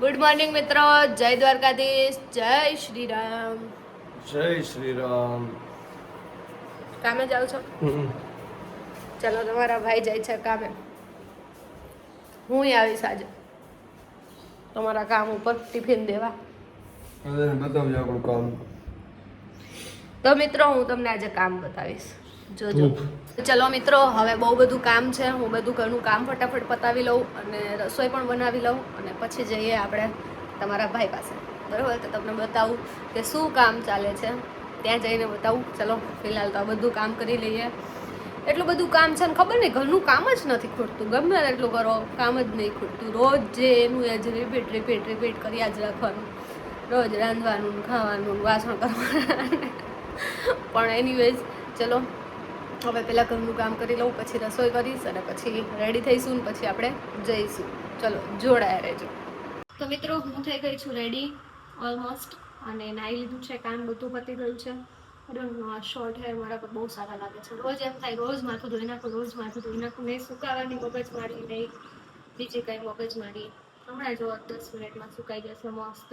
Good morning મિત્રો, જય દ્વારકાધીશ, જય શ્રી રામ. જય શ્રી રામ. કામે જાઓ છો? ચલો, તમારા ભાઈ જાય છે કામે. હું આવીશ આજે તમારા કામ ઉપર ટિફિન દેવા. બતાવજો આપણું કામ. તો મિત્રો, હું તમને આજે કામ બતાવીશ, જોજો. ચલો મિત્રો, હવે બહુ બધું કામ છે. હું બધું ઘરનું કામ ફટાફટ પતાવી લઉં અને રસોઈ પણ બનાવી લઉં અને પછી જઈએ આપણે તમારા ભાઈ પાસે. બરાબર? તો તમને બતાવું કે શું કામ ચાલે છે, ત્યાં જઈને બતાવું. ચલો, ફિલહાલ તો આ બધું કામ કરી લઈએ. એટલું બધું કામ છે ને ખબર નહીં, ઘરનું કામ જ નથી ખૂટતું. ગમે એટલું કરો, કામ જ નહીં ખૂટતું. રોજ જે એનું એ જ રિપીટ કર્યા જ રાખવાનું. રોજ રાંધવાનું, ખાવાનું, વાસણ કરવાનું. પણ એનીવેઝ, ચલો હવે પહેલાં ઘરનું કામ કરી લઉં, પછી રસોઈ કરીશ અને પછી રેડી થઈશું ને પછી આપણે જઈશું. ચલો, જોડાયા રહેજો. તો મિત્રો, હું થઈ ગઈ છું રેડી ઓલમોસ્ટ, અને નાહી લીધું છે, કામ બધું પતી ગયું છે. શોર્ટ હેર મારા પર બહુ સારા લાગે છે. રોજ એમ થાય રોજ માથું ધોઈ નાખું, નહીં સુકાવાની મગજ મારી, નહીં બીજી કાંઈ મગજ મારી. હમણાં જો 10 મિનિટમાં સુકાઈ જશે મસ્ત.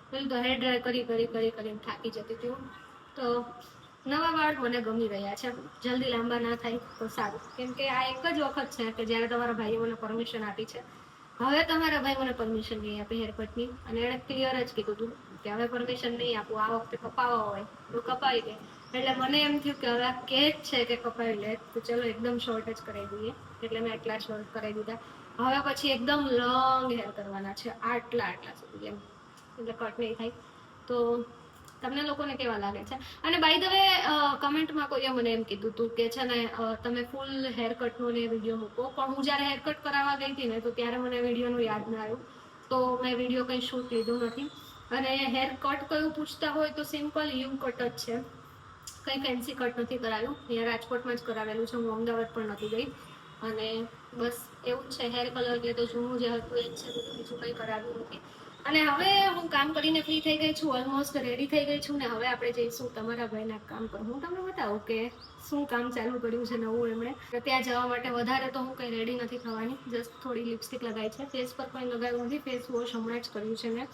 પેલું તો હેર ડ્રાય કરીને થાકી જતી હતી હું. તો નવા વાળ મને ગમી રહ્યા છે. જલ્દી લાંબા ના થાય તો સારું, કેમ કે આ એક જ વખત છે કે જ્યારે તમારા ભાઈએ મને પરમિશન આપી છે. હવે તમારા ભાઈ મને પરમિશન નહીં આપી હેરકટની, અને એણે ક્લિયર જ કીધું હતું કે હવે પરમિશન નહીં આપું, આ વખતે કપાવવા હોય તો કપાવી દે. એટલે મને એમ થયું કે હવે આ કે જ છે કે કપાવી લે, તો ચલો એકદમ શોર્ટ જ કરાવી દઈએ. એટલે મેં એટલા શોર્ટ કરાવી દીધા. હવે પછી એકદમ લોંગ હેર કરવાના છે, આટલા સુધી એમ, એટલે કટ નહીં થાય. તો તમને લોકોને કેવા લાગે છે? અને બાય ધ વે, કમેન્ટમાં કોઈએ મને એમ કીધું હતું કે છે ને તમે ફૂલ હેર કટનો ને વિડીયો મૂકો, પણ હું જ્યારે હેર કટ કરાવવા ગઈ હતી ને તો ત્યારે મને વિડીયોનું યાદ ના આવ્યું, તો મેં વિડીયો કંઈ શૂટ લીધું નથી. અને હેર કટ કયું પૂછતા હોય તો સિમ્પલ યુ કટ જ છે, કંઈ ફેન્સી કટ નથી કરાવ્યું. અહીંયા રાજકોટમાં જ કરાવેલું છે, હું અમદાવાદ પણ નથી ગઈ. અને બસ એવું જ છે. હેર કલર કે તો જૂનું જે હતું એ જ છે, બીજું કંઈ કરાવ્યું નથી. અને હવે હું કામ કરીને ફ્રી થઈ ગઈ છું, ઓલમોસ્ટ રેડી થઈ ગઈ છું, ને હવે આપણે જઈશું તમારા ભાઈના કામ પર. હું તમને બતાવું કે શું કામ ચાલુ કર્યું છે નવું એમણે. ત્યાં જવા માટે વધારે તો હું કંઈ રેડી નથી થવાની, જસ્ટ થોડી લિપસ્ટિક લગાવી છે, ફેસ પર કંઈ લગાવ્યું નથી. ફેસ વોશ હમણાં જ કર્યું છે મેં.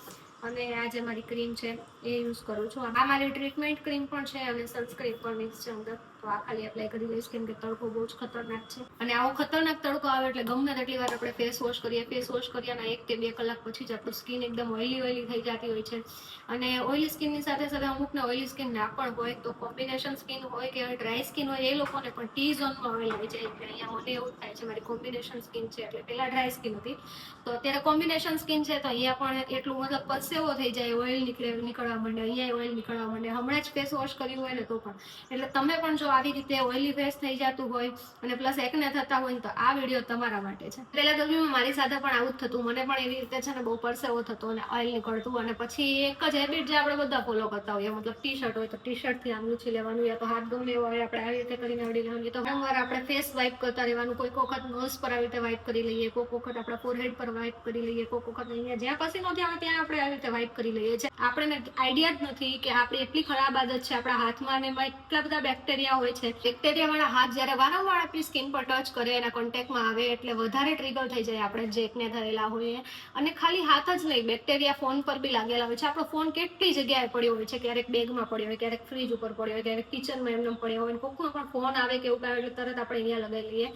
અને આ જે મારી ક્રીમ છે એ યુઝ કરું છું. આ મારી ટ્રીટમેન્ટ ક્રીમ પણ છે અને સનસ્ક્રીન પણ મિક્સ છે અંદર. તો આ ખાલી એપ્લાય કરી લઈશ, કેમ કે તડકો બહુ જ ખતરનાક છે. અને આવો ખતરનાક તડકો આવે એટલે ગમે તેટલી વાર આપણે ફેસ વોશ કરીએ. ફેસ વોશ કર્યાના 1 કે 2 કલાક પછી જ આપણું સ્કિન એકદમ ઓઇલી થઈ જતી હોય છે. અને ઓઇલી સ્કિનની સાથે અમુકને ઓઇલી સ્કિન ના પણ હોય, તો કોમ્બિનેશન સ્કિન હોય કે ડ્રાય સ્કિન હોય, એ લોકોને પણ ટી ઝોનમાં ઓઇલ આવી જાય. એટલે અહીંયા મને એવું થાય છે, મારી કોમ્બિનેશન સ્કિન છે, એટલે પહેલાં ડ્રાય સ્કિન હતી, તો અત્યારે કોમ્બિનેશન સ્કિન છે. તો અહીંયા પણ એટલું મતલબ પરસેવો થઈ જાય, ઓઇલ નીકળવા માંડે, અહીંયા ઓઇલ નીકળવા માંડે. હમણાં જ ફેસ વોશ કર્યું હોય ને તો પણ. એટલે તમે પણ જો આવી રીતે ઓઇલી ફેસ થઈ જતું હોય અને પ્લસ એકને થતા હોય ને, તો આ વિડીયો તમારા માટે છે. પહેલા ગરમીમાં મારી સાથે પણ આવું જ થતું, મને પણ એવી રીતે છે ને બહુ પરસેવો થતો અને ઓઇલ નીકળતું. અને પછી એક જ હેબિટ જે આપણે બધા ફોલો કરતા હોઈએ, મતલબ ટી શર્ટ હોય તો ટી શર્ટથી આમ લૂછી લેવાનું, યા તો હાથ ગમે એવો હોય આપણે આવી રીતે કરીને આવડી લેવાનું, તો વારંવાર આપણે ફેસ વાઇપ કરતા રહેવાનું. કોઈક વખત નોઝ પર આવી રીતે વાઇપ કરી લઈએ, કોઈક વખત આપણા ફોરહેડ પર વાઇપ કરી લઈએ, કોઈક વખત અહીંયા જ્યાં પસીનો આવે ત્યાં આપણે આવી રીતે વાઇપ કરી લઈએ છીએ. આપણને આઈડિયા જ નથી કે આપણી એટલી ખરાબ આદત છે. આપણા હાથમાં અને એમાં એટલા બધા બેક્ટેરિયા હોય છે. બેક્ટેરિયાવાળા હાથ જ્યારે વારંવાર આપણી સ્કિન પર ટચ કરે, એના કોન્ટેક્ટમાં આવે એટલે વધારે ટ્રિગર થઈ જાય આપણે જે એકને થયેલા હોઈએ. અને ખાલી હાથ જ નહીં, બેક્ટેરિયા ફોન પર બી લાગેલા હોય છે. આપણો ફોન કેટલી જગ્યાએ પડ્યો હોય છે, ક્યારેક બેગમાં પડ્યો હોય, ક્યારેક ફ્રીજ ઉપર પડ્યો હોય, ક્યારેક કિચનમાં એમને પડ્યો હોય. કોકનો પણ ફોન આવે કે એવું કાંઈ એટલે તરત આપણે અહીંયા લગાવી લઈએ.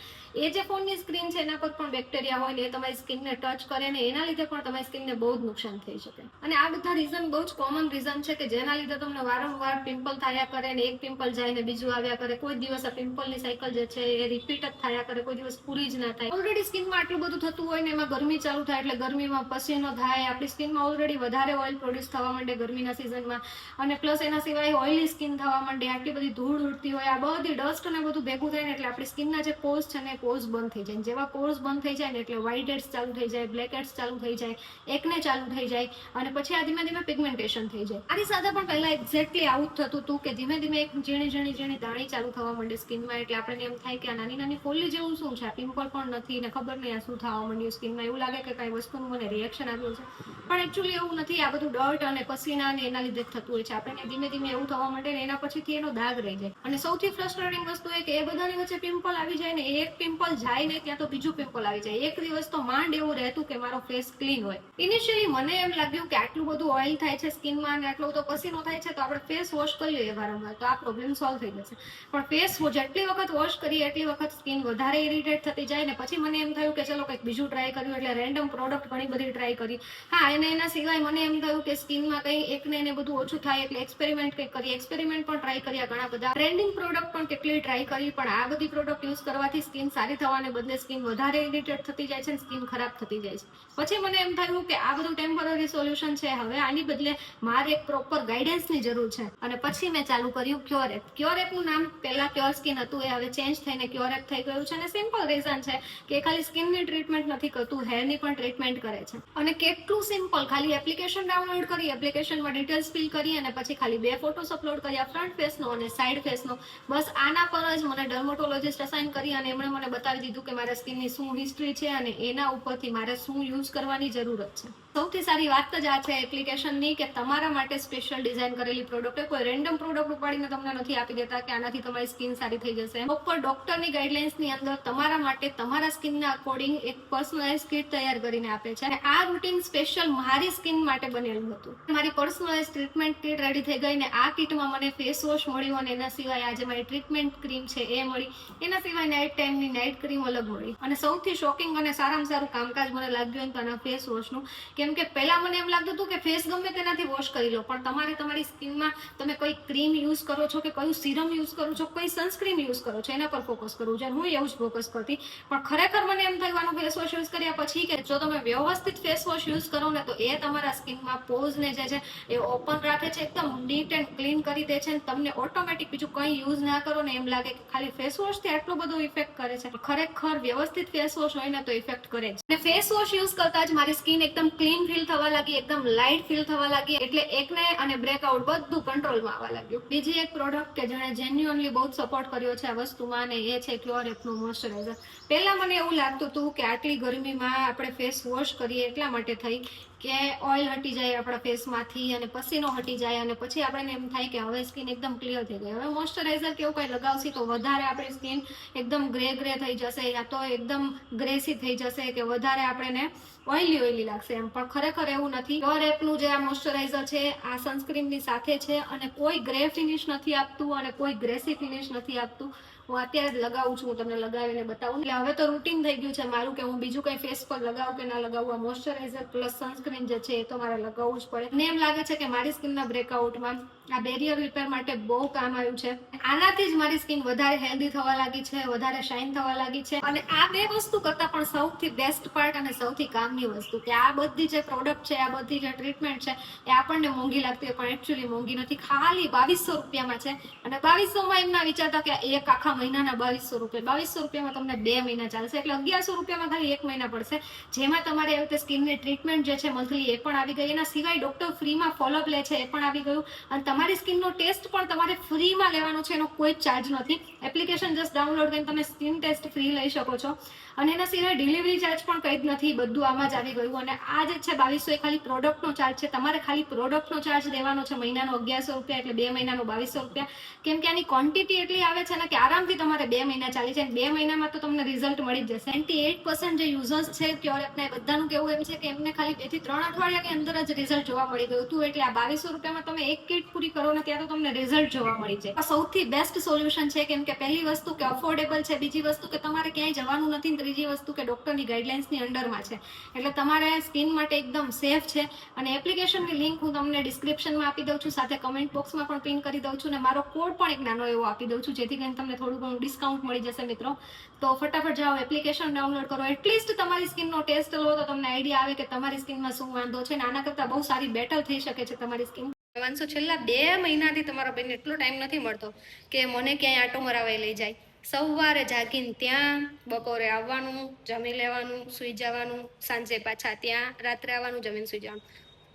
એ જે ફોનની સ્ક્રીન છે એના પર પણ બેક્ટેરિયા હોય ને, એ તમારી સ્કિનને ટચ કરે ને એના લીધે પણ તમારી સ્કિનને બહુ જ નુકસાન થઈ શકે. અને આ બધા રીઝન બહુ જ કોમન રીઝન છે કે જેના લીધે તમને વારંવાર પિમ્પલ થયા કરે, ને એક પિમ્પલ જાય ને બીજું આવ્યા કરે. કોઈ દિવસ આ પિમ્પલની સાયકલ જે છે એ રિપીટ જ થયા કરે, કોઈ દિવસ પૂરી જ ના થાય. ઓલરેડી સ્કિનમાં આટલું બધું થતું હોય ને, એમાં ગરમી ચાલુ થાય એટલે ગરમીમાં પસીનો થાય, આપણી સ્કિનમાં ઓલરેડી વધારે ઓઇલ પ્રોડ્યુસ થવા માંડે ગરમીના સિઝનમાં. અને પ્લસ એના સિવાય ઓઇલી સ્કિન થવા માંડે, આટલી બધી ધૂળ ઉડતી હોય, આ બધી ડસ્ટ ને બધું ભેગું થાય ને એટલે આપણી સ્કિનના જે પોર્સ છે ને, પોર્સ બંધ થઈ જાય. જેવા પોર્સ બંધ થઈ જાય ને એટલે વ્હાઇટ હેડ્સ ચાલુ થઈ જાય, બ્લેક હેડ્સ ચાલુ થઈ જાય, એકને ચાલુ થઈ જાય, અને પછી આ ધીમે ધીમે પિગમેન્ટેશન થઈ જાય. આની સાથે પણ પહેલા એક્ઝેક્ટલી આવું જ થતું હતું કે ધીમે ધીમે એક ઝીણી દાણી ચાલુ થવા માંડે સ્કિનમાં. એટલે આપણને એમ થાય કે આ નાની ફોલ્લી જેવું શું છે, પિમ્પલ પણ નથી ને ખબર નહીં આ શું થવા માંડ્યું સ્કિનમાં. એવું લાગે કે કઈ વસ્તુનું મને રિએક્શન આવ્યું છે. પણ એકચ્યુઅલી એવું નથી. આ બધું ડર્ટ અને પસીના ને એના લીધે જ થતું હોય છે. આપણને ધીમે ધીમે એવું થવા માંડે ને એના પછીથી એનો દાગ રહી જાય. અને સૌથી ફ્રસ્ટ્રેટિંગ વસ્તુ એ કે એ બધાની વચ્ચે પિમ્પલ આવી જાય ને, એક પિમ્પલ જાય ને ત્યાં તો બીજું પિમ્પલ આવી જાય. એક દિવસ તો માંડ એવું રહેતું કે મારો ફેસ ક્લીન હોય. ઇનિશિયલી મને એમ લાગ્યું કે આટલું બધું ઓઇલ થાય છે સ્કિનમાં અને આટલો બધો પસીનો થાય છે તો આપણે ફેસ વોશ કરી લઈએ વારંવાર તો આ પ્રોબ્લેમ સોલ્વ થઈ જશે. પણ ફેસ જેટલી વખત વોશ કરીએ એટલી વખત સ્કિન વધારે ઇરિટેટ થતી જાય ને પછી મને એમ થયું કે ચલો કંઈક બીજું ટ્રાય કર્યું. એટલે રેન્ડમ પ્રોડક્ટ ઘણી બધી ટ્રાય કરી. હા, અને એના સિવાય મને એમ થયું કે સ્કિનમાં કંઈ એકને એને બધું ઓછું થાય એટલે એક્સપેરિમેન્ટ કંઈક કરીએ. એક્સપેરિમેન્ટ પણ ટ્રાય કર્યા ઘણા બધા. ટ્રેન્ડિંગ પ્રોડક્ટ પણ કેટલી ટ્રાય કરી, પણ આ બધી પ્રોડક્ટ યુઝ કરવાથી સ્કિન સારી થવાને બદલે સ્કિન વધારે ઇરિટેટ થતી જાય છે અને સ્કિન ખરાબ થતી જાય છે. પછી મને એમ થયું કે આ બધું ટેમ્પરરી સોલ્યુશન છે, હવે આની બદલે મારે એક પ્રોપર ગાઈડન્સની જરૂર છે. અને પછી મેં ચાલુ કર્યું ક્યોરેપ. ક્યોરેપનું નામ પહેલા ક્યોર સ્કિન હતું, એ હવે ચેન્જ થઈને ક્યોરેપ થઈ ગયું છે. અને સિમ્પલ રીઝન છે કે ખાલી સ્કિનની ટ્રીટમેન્ટ નથી કરતું, હેરની પણ ટ્રીટમેન્ટ કરે છે. અને કેટલું સિમ્પલ, ખાલી એપ્લિકેશન ડાઉનલોડ કરી, એપ્લિકેશનમાં ડિટેલ્સ ફિલ કરી અને પછી ખાલી 2 ફોટોસ અપલોડ કર્યા, ફ્રન્ટ ફેસનો અને સાઈડ ફેસનો. બસ આના પર જ મને ડર્મેટોલોજિસ્ટ અસાઇન કરી અને એમણે મને બતાવી દીધું કે મારા સ્કિનની શું હિસ્ટ્રી છે અને એના ઉપરથી મારે શું યુઝ કરવાની જરૂરત છે. સૌથી સારી વાત જ આ છે એપ્લિકેશનની કે તમારા માટે સ્પેશિયલ ડિઝાઇન કરેલી પ્રોડક્ટ, કોઈ રેન્ડમ પ્રોડક્ટ ઉપાડીને તમને નથી આપી દેતા કે આનાથી તમારી સ્કિન સારી થઈ જશે. પ્રોપર ડોક્ટરની ગાઈડલાઇન્સની અંદર તમારા માટે તમારા સ્કિનના અકોર્ડિંગ એક પર્સનલાઇઝ કિટ તૈયાર કરીને આપે છે. અને આ રૂટીન સ્પેશિયલ મારી સ્કિન માટે બનેલું હતું. મારી પર્સનલાઇઝ ટ્રીટમેન્ટ કિટ રેડી થઈ ગઈ ને આ કિટમાં મને ફેસ વોશ મળ્યું અને એના સિવાય આજે મારી ટ્રીટમેન્ટ ક્રીમ છે એ મળી. એના સિવાય નાઇટ ટાઈમની નાઇટ ક્રીમ અલગ મળી. અને સૌથી શોકિંગ અને સારામાં સારું કામકાજ મને લાગ્યું તો આના ફેસ વોશનું. કેમ કે પહેલા મને એમ લાગતું હતું કે ફેસ ગમે તેનાથી વોશ કરી લો, પણ તમારે તમારી સ્કિનમાં તમે કોઈ ક્રીમ યુઝ કરો છો કે કયું સિરમ યુઝ કરો છો, કોઈ સનસ્ક્રીન યુઝ કરો છો, એના પર ફોકસ કરવું છે. હું એવું જ ફોકસ કરતી. પણ ખરેખર મને એમ થયું આનું ફેસ વોશ યુઝ કર્યા પછી કે જો તમે વ્યવસ્થિત ફેસ વોશ યુઝ કરો ને તો એ તમારા સ્કિનમાં પોઝને જે છે એ ઓપન રાખે છે, એકદમ નીટ એન્ડ ક્લીન કરી દે છે. અને તમને ઓટોમેટિક બીજું કંઈ યુઝ ના કરો ને એમ લાગે કે ખાલી ફેસ વોશથી આટલો બધો ઇફેક્ટ કરે છે. ખરેખર વ્યવસ્થિત ફેસ વોશ હોય ને તો ઇફેક્ટ કરે છે. અને ફેસ વોશ યુઝ કરતા જ મારી સ્કિન એકદમ ક્લીન ફીલ થવા લાગી, એકદમ લાઇટ ફીલ થવા લાગી. એટલે એકને અને બ્રેકઆઉટ બધું કંટ્રોલમાં આવવા લાગ્યું. બીજી એક પ્રોડક્ટ કે જેણે જેન્યુઅનલી બહુ સપોર્ટ કર્યો છે આ વસ્તુમાં ને એ છે ક્યોરેપનું મોઇશ્ચરાઇઝર. પહેલા મને એવું લાગતું હતું કે આટલી ગરમીમાં આપણે ફેસ વોશ કરીએ એટલા માટે થઈ કે ઓઇલ હટી જાય આપણા ફેસમાંથી અને પસીનો હટી જાય અને પછી આપણને એમ થાય કે હવે સ્કિન એકદમ ક્લિયર થઈ ગઈ. હવે મોઇશ્ચરાઇઝર કેવું કંઈ લગાવશી તો વધારે આપણી સ્કિન એકદમ ગ્રે થઈ જશે, યા તો એકદમ ગ્રેસી થઈ જશે કે વધારે આપણને ઓઇલી લાગશે એમ. પણ ખરેખર એવું નથી. ક્યોરેપનું જે આ મોઇશ્ચરાઇઝર છે આ સનસ્ક્રીનની સાથે છે અને કોઈ ગ્રે ફિનિશ નથી આપતું અને કોઈ ગ્રેસી ફિનિશ નથી આપતું. હું અત્યારે જ લગાવું છું, હું તમને લગાવીને બતાવું. એટલે હવે તો રૂટીન થઈ ગયું છે મારું કે હું બીજું કંઈ ફેસ પર લગાવું કે ના લગાવું, આ મોઇશ્ચરાઇઝર પ્લસ સનસ્ક્રીન જે છે એ તો મારે લગાવવું જ પડે. મને એમ લાગે છે કે મારી સ્કિનના બ્રેકઆઉટમાં આ બેરિયર રિપેર માટે બહુ કામ આવ્યું છે. આનાથી જ મારી સ્કિન વધારે હેલ્ધી થવા લાગી છે, વધારે શાઇન થવા લાગી છે. અને આ બે વસ્તુ કરતાં પણ સૌથી બેસ્ટ પાર્ટ અને સૌથી કામની વસ્તુ કે આ બધી જે પ્રોડક્ટ છે, આ બધી જે ટ્રીટમેન્ટ છે એ આપણને મોંઘી લાગતી હોય પણ એકચ્યુઅલી મોંઘી નથી. ખાલી 2200 રૂપિયામાં છે. અને 2200માં એમ ના વિચારતા કે એક આખા મહિનાના 2200 રૂપિયા. 2200 રૂપિયામાં તમને 2 મહિના ચાલશે. એટલે 1100 રૂપિયામાં ખાલી 1 મહિના પડશે, જેમાં તમારે એવી રીતે સ્કિનની ટ્રીટમેન્ટ જે છે મંથલી એ પણ આવી ગઈ. એના સિવાય ડોક્ટર ફ્રીમાં ફોલોઅપ લે છે એ પણ આવી ગયું. અને તમારી સ્કિનનો ટેસ્ટ પણ તમારે ફ્રીમાં લેવાનો છે, એનો કોઈ ચાર્જ નથી. એપ્લિકેશન જસ્ટ ડાઉનલોડ કરીને તમે સ્કિન ટેસ્ટ ફ્રી લઈ શકો છો. અને એના સિવાય ડિલિવરી ચાર્જ પણ કંઈ જ નથી, બધું આમાં જ આવી ગયું. અને આ જે છે 2200 એ ખાલી પ્રોડક્ટનો ચાર્જ છે. તમારે ખાલી પ્રોડક્ટનો ચાર્જ દેવાનો છે મહિનાનો 1100 રૂપિયા, એટલે 2 મહિનાનો 2200 રૂપિયા. કેમ કે આની ક્વોન્ટિટી એટલી આવે છે ને કે આરામથી તમારે 2 મહિના ચાલી જાય. 2 મહિનામાં તો તમને રિઝલ્ટ મળી જ જશે. 98% જે યુઝર્સ છે ક્યોરેપના એ બધાનું કેવું એમ છે કે એમને ખાલી 2 થી 3 અઠવાડિયાની અંદર જ રિઝલ્ટ જોવા મળી ગયું હતું. એટલે આ 2200 રૂપિયામાં તમે એક કિટ પૂરી કરો ને ત્યાં તો તમને રિઝલ્ટ જોવા મળી જાય. આ સૌથી બેસ્ટ સોલ્યુશન છે. કેમ કે પહેલી વસ્તુ કે અફોર્ડેબલ છે, બીજી વસ્તુ કે તમારે ક્યાંય જવાનું નથી, ત્રીજી વસ્તુ કે ડોક્ટરની ગાઈડલાઇન્સની અંડરમાં છે. એટલે તમારે સ્કિન માટે એકદમ સેફ છે. અને એપ્લિકેશનની લિંક હું તમને ડિસ્ક્રિપ્શનમાં આપી દઉં છું, સાથે કમેન્ટ બોક્સમાં પણ પિન કરી દઉં છું. અને મારો કોડ પણ એક નાનો એવો આપી દઉં છું જેથી કરીને તમને થોડું ઘણું ડિસ્કાઉન્ટ મળી જશે મિત્રો. તો ફટાફટ જાઓ, એપ્લિકેશન ડાઉનલોડ કરો. એટલીસ્ટ તમારી સ્કિનનો ટેસ્ટ લો તો તમને આઈડિયા આવે કે તમારી સ્કિનમાં શું વાંધો છે. અને આના કરતાં બહુ સારી બેટર થઈ શકે છે તમારી સ્કિન. વાંચો છેલ્લા 2 મહિનાથી તમારા બેન એટલો ટાઈમ નથી મળતો કે મને ક્યાંય આટો મરાવાય લઈ જાય. સવારે જાગીને ત્યાં, બપોરે આવવાનું, જમી લેવાનું, સૂઈ જવાનું, સાંજે પાછા ત્યાં, રાત્રે આવવાનું, જમીને સૂઈ જવાનું.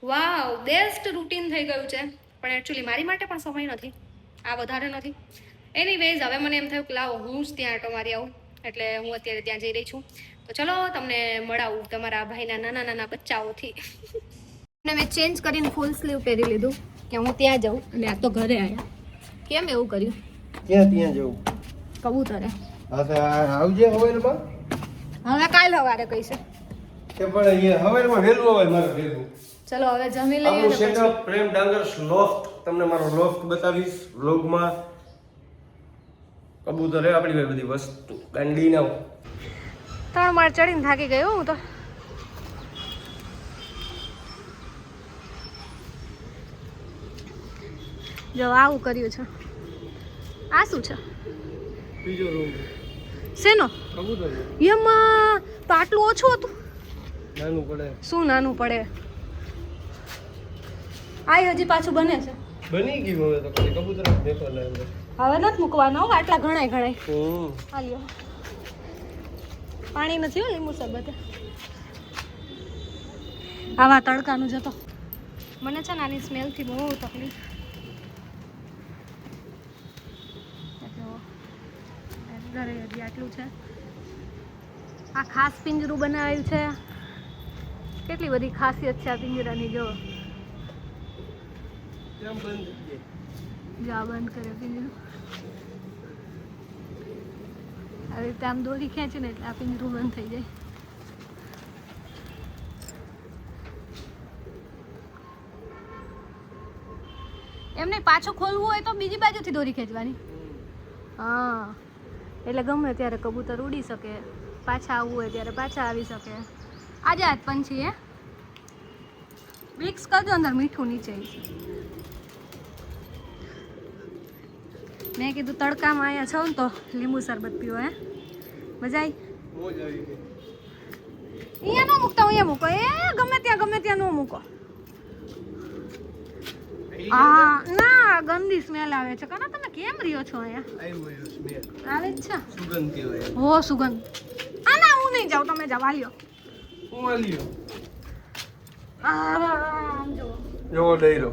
વાવ, બેસ્ટ રૂટીન થઈ ગયું છે. પણ એકચ્યુઅલી મારી માટે પણ સમય નથી, આ વધારે નથી. એનીવેઝ હવે મને એમ થયું કે લાવો હું જ ત્યાં આટો મારી આવું. એટલે હું અત્યારે ત્યાં જઈ રહી છું. તો ચલો તમને મળાવું તમારા ભાઈના નાના બચ્ચાઓથી. અને મેં ચેન્જ કરીને ફૂલ સ્લીવ પહેરી લીધું કે હું ત્યાં જાઉં અને આ તો ઘરે આવ્યા. કેમ એવું કર્યું? ક્યાં ત્યાં જવું? કબૂતરે. હા તો આવજે હવેલમાં. હવે કાલ સવારે કહીશ. કે પણ અહીંયા હવેલમાં વહેલું આવે મારે ભેગું. ચલો હવે જમી લઈએ આપણું ને પછી સેટઅપ પ્રેમ ડાંગર્સ લોફ્ટ, તમને મારો લોફ્ટ બતાવીશ વ્લોગમાં. કબૂતર હે આપણી ભાઈ બધી વસ્તુ ગાંડી ના 3 માળ ચડીને થાકી ગયો હું તો. જો આવું કર્યું છે. આ શું છે? બીજો રૂમ શેનો? કબૂતર એમાં તો આટલું ઓછું હતું. નાનું પડે. શું નાનું પડે? આ હજી પાછું બને છે. બની ગયું હવે તો ખાલી કબૂતર જ દેખો ને અંદર. હવે નથી મૂકવાનો હો, આટલા ઘણાય હમ હાલ્યો. પાણી નથી હો, લીંબુ શરબત. આવા તડકાનું જતો મને છે ને આની સ્મેલથી બહુ તકલીફ. ઘરે હજી આટલું છે. આ ખાસ પિંજરું બનાવેલું છે. કેટલી બધી ખાસિયત છે આ પિંજરાની. જો કેમ બંધ થઈ જા બંધ કરે પિંજરું. આવી રીતે આમ દોરી ખેંચે ને એટલે આ પિંજરું બંધ થઈ જાય. એમ નહીં, પાછું ખોલવું હોય તો બીજી બાજુથી દોરી ખેંચવાની. હા, એટલે ગમે ત્યારે કબૂતર ઉડી શકે, પાછા આવવું હોય ત્યારે પાછા આવી શકે. આજાદ પંછી હે. મિક્સ કરજો અંદર મીઠું નીચે. મેં કીધું તડકામાં અહીંયા છો ને તો લીંબુ શરબત પીવો. હે મજા આવી? મોજ આવી ગઈ. અહીંયા ન મૂકતા, અહીંયા મૂકો. એ ગમે ત્યાં ન મૂકો. હા ના, ગંદી સ્મેલ આવે છે. કાના તમે કેમ રહ્યો છો અહીંયા? આવ્યું સ્મેલ આવે જ છે. સુગંધ કહેવાય. હો સુગંધ. ના હું નહીં જાઉં, તમે જાવ. આલ્યો હું આલ્યો આમ જો. જોવો ડૈરો.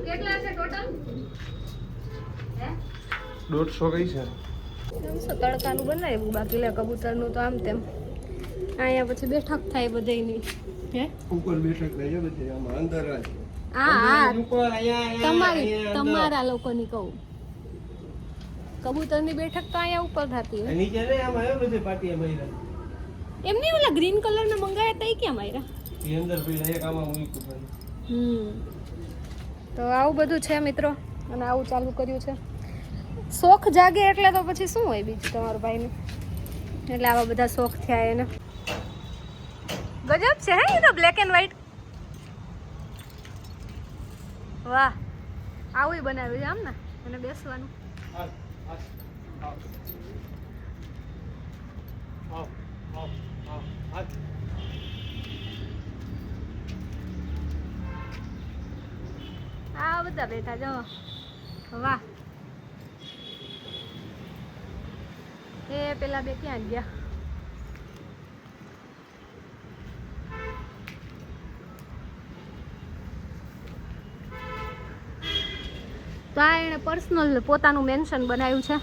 કેટલા છે ટોટલ? 150 કઈ છે? તડકાનું બનાવ્યું, બાકી લે કબૂતરનું તો આમ તેમ. અહીંયા પછી બેઠક થાય બધાયની. હે ઉપર બેઠક રહે છે બધી આમાં અંદર જ. હા ઉપર અહીંયા તમારા લોકોની કહું. કબૂતરની બેઠક તો અહીંયા ઉપર થતી હોય. નીચે ને આમાં આવ્યો બધી પાટી મહિલા. એમની ઓલા ગ્રીન કલરના મંગાયા તઈ ક્યાં માર્યા? એ અંદર પેલા એક આમાં મૂક્યું છે. તો આવું બધું છે મિત્રો, અને આવું ચાલુ કર્યું છે. શોખ જાગે એટલે તો પછી શું હોય બીજું તમારા ભાઈને. એટલે આવા બધા શોખ થયા એને. ગજબ છે હે, એ તો બ્લેક એન્ડ વ્હાઈટ. વાહ, આવું બનાવ્યું છે આમ ને, અને બેસવાનું. આ બધા બેઠા જો. વાહ, એ પેલા બે ક્યાં ગયા? તો આ એણે પર્સનલ પોતાનું મેન્શન બનાવ્યું છે.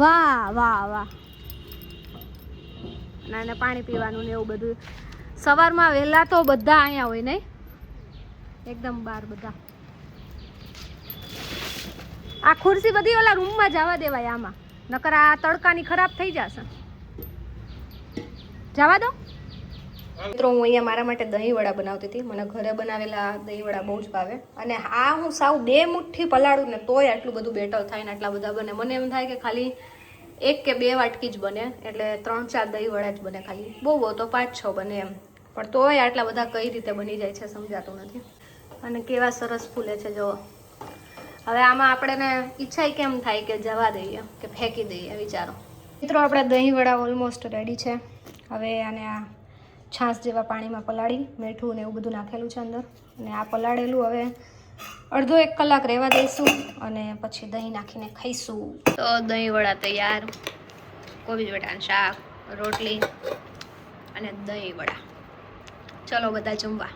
વાહ વાહ વાહ. અને એને પાણી પીવાનું ને એવું બધું. સવારમાં વહેલા તો બધા અહીંયા હોય નહીં, એકદમ બહાર બધા. આ ખુરશી બધી ઓલા રૂમમાં જવા દેવાય આમાં, નકર આ તડકાની ખરાબ થઈ જશે. જવા દો મિત્રો. હું અહીંયા મારા માટે દહીં વડા બનાવતી હતી. મને ઘરે બનાવેલા દહીં વડા બહુ જ ભાવે. અને આ હું સાવ 2 મુઠ્ઠી પલાળું ને તોય આટલું બધું બેટર થાય ને આટલા બધા બને. મને એમ થાય કે ખાલી 1 કે 2 વાટકી જ બને, એટલે 3-4 દહીં વડા જ બને ખાલી. બહુ તો 5-6 બને એમ, પણ તોય આટલા બધા કઈ રીતે બની જાય છે સમજાતું નથી. અને કેવા સરસ ફૂલે છે જો. હવે આમાં આપણે ઈચ્છા કેમ થાય કે જવા દઈએ કે ફેંકી દઈએ, વિચારો મિત્રો. આપણા દહીં વડા ઓલમોસ્ટ રેડી છે. હવે આને આ છાશ જેવા પાણીમાં પલાળી, મીઠું ને એવું બધું નાખેલું છે અંદર. અને આ પલાળેલું હવે અડધો 1 કલાક રહેવા દઈશું અને પછી દહીં નાખીને ખાઈશું. તો દહીં વડા તૈયાર, કોબીજ બટાકાનું શાક, રોટલી અને દહીં વડા. ચલો બધા જમવા.